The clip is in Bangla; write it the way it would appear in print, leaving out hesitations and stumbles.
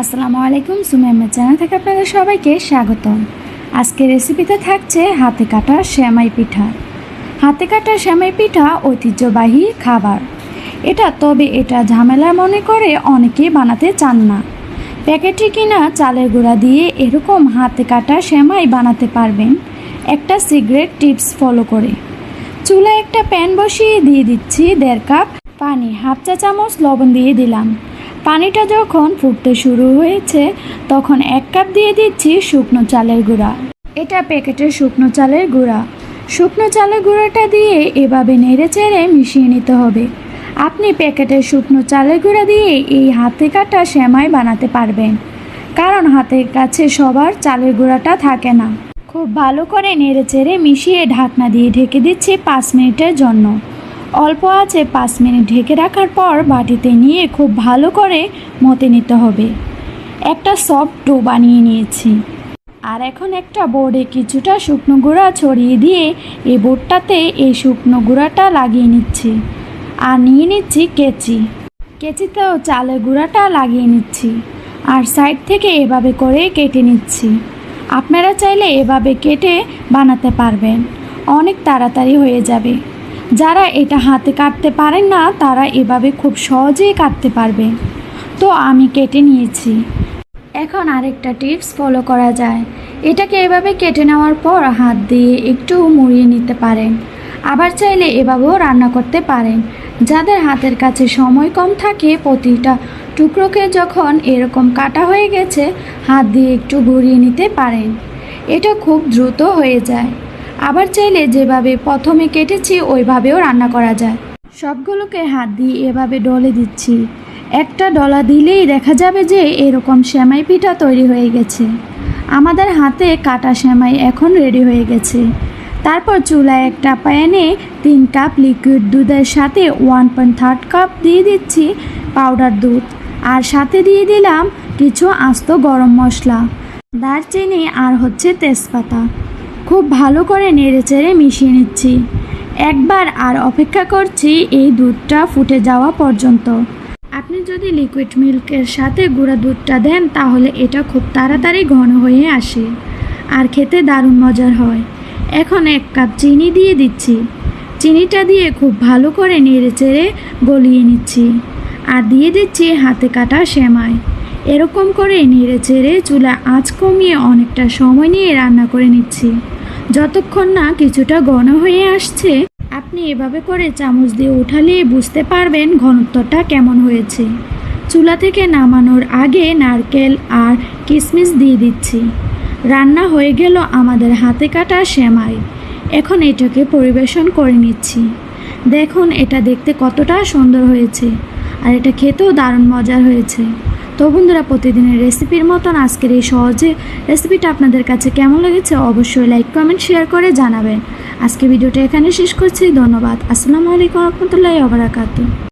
আসসালামু আলাইকুম, সুমাইয়া চ্যানেল থেকে আপনাদের সবাইকে স্বাগতম। আজকে রেসিপিতে থাকছে হাতে কাটা সেমাই পিঠা। হাতে কাটা সেমাই পিঠা ঐতিহ্যবাহী খাবার তবে এটা ঝামেলা মনে করে অনেকেই বানাতে চান না। প্যাকেটে কিনা চালের গুঁড়া দিয়ে এরকম হাতে কাটা সেমাই বানাতে পারবেন একটা সিক্রেট টিপস ফলো করে। চুলায় একটা প্যান বসিয়ে দিয়ে দিচ্ছি 1.5 কাপ পানি, হাফ চা চামচ লবণ দিয়ে দিলাম। পানিটা যখন ফুটতে শুরু হয়েছে তখন 1 কাপ দিয়ে দিচ্ছি শুকনো চালের গুঁড়া। এটা প্যাকেটের শুকনো চালের গুঁড়া। শুকনো চালের গুঁড়াটা দিয়ে এভাবে নেড়ে চেড়ে মিশিয়ে নিতে হবে। আপনি প্যাকেটের শুকনো চালের গুঁড়া দিয়ে এই হাতে কাটা সেমাই বানাতে পারবেন, কারণ হাতের কাছে সবার চালের গুঁড়াটা থাকে না। খুব ভালো করে নেড়ে চেড়ে মিশিয়ে ঢাকনা দিয়ে ঢেকে দিচ্ছি 5 মিনিটের জন্য। অল্প আছে 5 মিনিট ঢেকে রাখার পর বাটিতে নিয়ে খুব ভালো করে মতে নিতে হবে। একটা সফট ডো বানিয়ে নিয়েছি। আর এখন একটা বোর্ডে কিছুটা শুকনো গুঁড়া ছড়িয়ে দিয়ে এই বোর্ডটাতে এই শুকনো গুঁড়াটা লাগিয়ে নিচ্ছি। আর নিয়ে নিচ্ছি কেচিতেও চালের গুঁড়াটা লাগিয়ে নিচ্ছি। আর সাইড থেকে এভাবে করে কেটে নিচ্ছি। আপনারা চাইলে এভাবে কেটে বানাতে পারবেন, অনেক তাড়াতাড়ি হয়ে যাবে। যারা এটা হাতে কাটতে পারেন না তারা এভাবে খুব সহজেই কাটতে পারবে। তো আমি কেটে নিয়েছি। এখন আরেকটা টিপস ফলো করা যায়। এটাকে এভাবে কেটে নেওয়ার পর হাত দিয়ে একটু মুড়িয়ে নিতে পারেন। আবার চাইলে এভাবেও রান্না করতে পারেন। যাদের হাতের কাছে সময় কম থাকে, প্রতিটা টুকরোকে যখন এরকম কাটা হয়ে গেছে হাত দিয়ে একটু ঘুরিয়ে নিতে পারেন। এটা খুব দ্রুত হয়ে যায়। আবার চাইলে যেভাবে প্রথমে কেটেছি ওইভাবেও রান্না করা যায়। সবগুলোকে হাত দিয়ে এভাবে ডলে দিচ্ছি। একটা ডলা দিলেই দেখা যাবে যে এরকম সেমাই পিঠা তৈরি হয়ে গেছে। আমাদের হাতে কাটা সেমাই এখন রেডি হয়ে গেছে। তারপর চুলায় একটা প্যানে 3 কাপ লিকুইড দুধের সাথে 1.3 কাপ দিয়ে দিচ্ছি পাউডার দুধ। আর সাথে দিয়ে দিলাম কিছু আস্ত গরম মশলা, দারচিনি আর তেজপাতা। খুব ভালো করে নেড়েচেড়ে মিশিয়ে নিচ্ছি। একবার আর অপেক্ষা করছি এই দুধটা ফুটে যাওয়া পর্যন্ত। আপনি যদি লিকুইড মিল্কের সাথে গুঁড়া দুধটা দেন তাহলে এটা খুব তাড়াতাড়ি ঘন হয়ে আসে আর খেতে দারুণ মজার হয়। এখন 1 কাপ চিনি দিয়ে দিচ্ছি। চিনিটা দিয়ে খুব ভালো করে নেড়েচেড়ে গলিয়ে নিচ্ছি। আর দিয়ে দিচ্ছি হাতে কাটা সেমাই। এরকম করে নেড়েচেড়ে চুলা আঁচ কমিয়ে অনেকটা সময় নিয়ে রান্না করে নিচ্ছি, যতক্ষণ না কিছুটা ঘন হয়ে আসছে। আপনি এভাবে করে চামচ দিয়ে উঠালে বুঝতে পারবেন ঘনত্বটা কেমন হয়েছে। চুলা থেকে নামানোর আগে নারকেল আর কিশমিশ দিয়ে দিচ্ছি। রান্না হয়ে গেল আমাদের হাতে কাটা সেমাই। এখন এটাকে পরিবেশন করে নিচ্ছি। দেখুন এটা দেখতে কতটা সুন্দর হয়েছে আর এটা খেতেও দারুণ মজার হয়েছে। তো বন্ধুরা, প্রতিদিনের রেসিপির মতন আজকের এই সহজে রেসিপিটা আপনাদের কাছে কেমন লেগেছে অবশ্যই লাইক কমেন্ট শেয়ার করে জানাবেন। আজকে ভিডিওটা এখানে শেষ করছি। ধন্যবাদ। আসসালামু আলাইকুম ওয়া রাহমাতুল্লাহি ওয়া বারাকাতুহু।